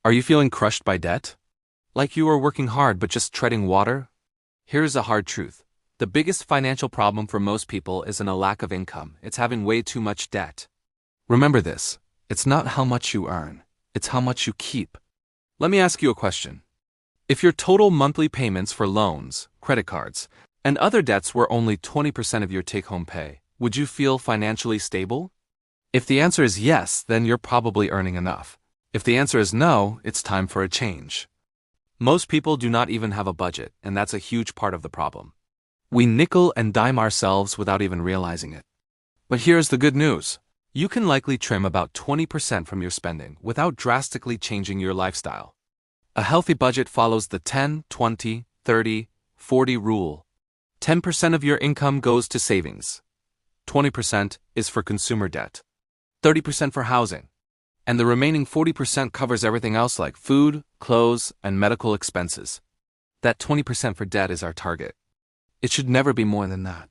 Are you feeling crushed by debt? Like you are working hard but just treading water? Here's a hard truth. The biggest financial problem for most people isn't a lack of income, it's having way too much debt. Remember this, it's not how much you earn, it's how much you keep. Let me ask you a question. If your total monthly payments for loans, credit cards, and other debts were only 20% of your take-home pay, would you feel financially stable? If the answer is yes, then you're probably earning enough. If the answer is no, it's time for a change. Most people do not even have a budget, and that's a huge part of the problem. We nickel and dime ourselves without even realizing it. But here's the good news. You can likely trim about 20% from your spending without drastically changing your lifestyle. A healthy budget follows the 10, 20, 30, 40 rule. 10% of your income goes to savings. 20% is for consumer debt. 30% for housing. And the remaining 40% covers everything else like food, clothes, and medical expenses. That 20% for debt is our target. It should never be more than that.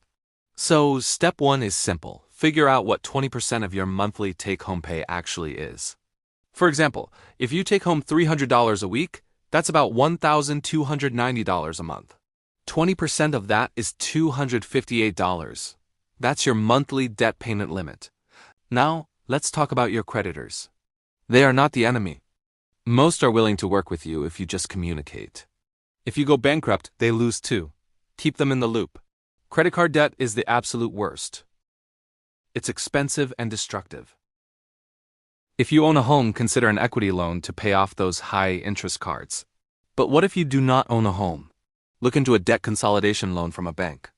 So, step 1 is simple. Figure out what 20% of your monthly take-home pay actually is. For example, if you take home $300 a week, that's about $1,290 a month. 20% of that is $258. That's your monthly debt payment limit. Now, let's talk about your creditors. They are not the enemy. Most are willing to work with you if you just communicate. If you go bankrupt, they lose too. Keep them in the loop. Credit card debt is the absolute worst. It's expensive and destructive. If you own a home, consider an equity loan to pay off those high-interest cards. But what if you do not own a home? Look into a debt consolidation loan from a bank.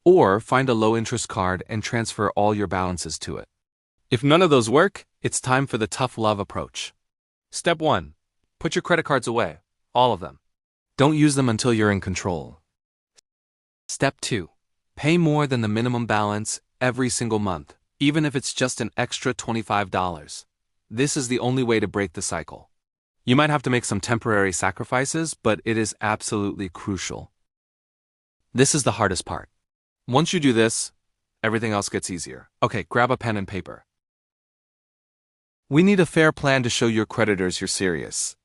Or find a low-interest card and transfer all your balances to it. If none of those work, it's time for the tough love approach. Step 1. Put your credit cards away. All of them. Don't use them until you're in control. Step 2. Pay more than the minimum balance every single month, even if it's just an extra $25. This is the only way to break the cycle. You might have to make some temporary sacrifices, but it is absolutely crucial. This is the hardest part. Once you do this, everything else gets easier. Okay, grab a pen and paper. We need a fair plan to show your creditors you're serious.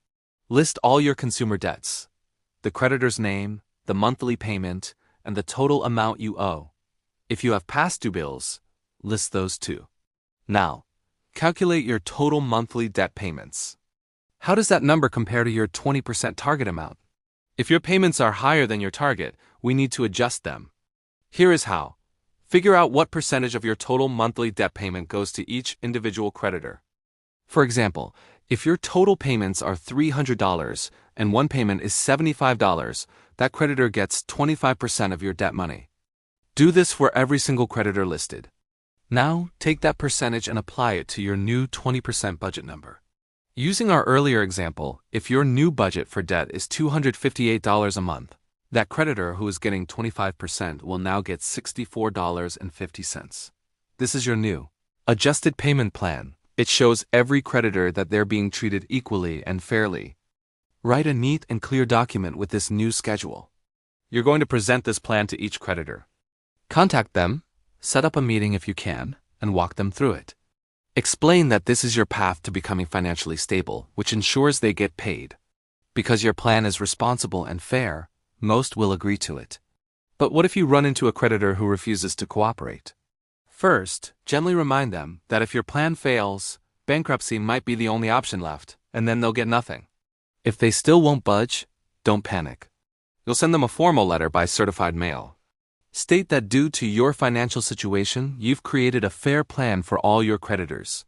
List all your consumer debts, the creditor's name, the monthly payment, and the total amount you owe. If you have past due bills, list those too. Now, calculate your total monthly debt payments. How does that number compare to your 20% target amount? If your payments are higher than your target, we need to adjust them. Here is how. Figure out what percentage of your total monthly debt payment goes to each individual creditor. For example, if your total payments are $300 and one payment is $75, that creditor gets 25% of your debt money. Do this for every single creditor listed. Now, take that percentage and apply it to your new 20% budget number. Using our earlier example, if your new budget for debt is $258 a month, that creditor who is getting 25% will now get $64.50. This is your new adjusted payment plan. It shows every creditor that they're being treated equally and fairly. Write a neat and clear document with this new schedule. You're going to present this plan to each creditor. Contact them, set up a meeting if you can, and walk them through it. Explain that this is your path to becoming financially stable, which ensures they get paid. Because your plan is responsible and fair, most will agree to it. But what if you run into a creditor who refuses to cooperate? First, gently remind them that if your plan fails, bankruptcy might be the only option left, and then they'll get nothing. If they still won't budge, don't panic. You'll send them a formal letter by certified mail. State that due to your financial situation, you've created a fair plan for all your creditors.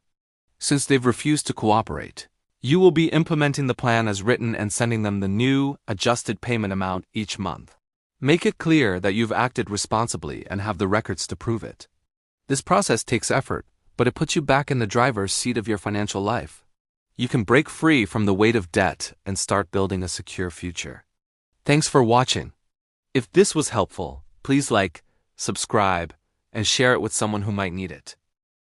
Since they've refused to cooperate, you will be implementing the plan as written and sending them the new, adjusted payment amount each month. Make it clear that you've acted responsibly and have the records to prove it. This process takes effort, but it puts you back in the driver's seat of your financial life. You can break free from the weight of debt and start building a secure future. Thanks for watching. If this was helpful, please like, subscribe, and share it with someone who might need it.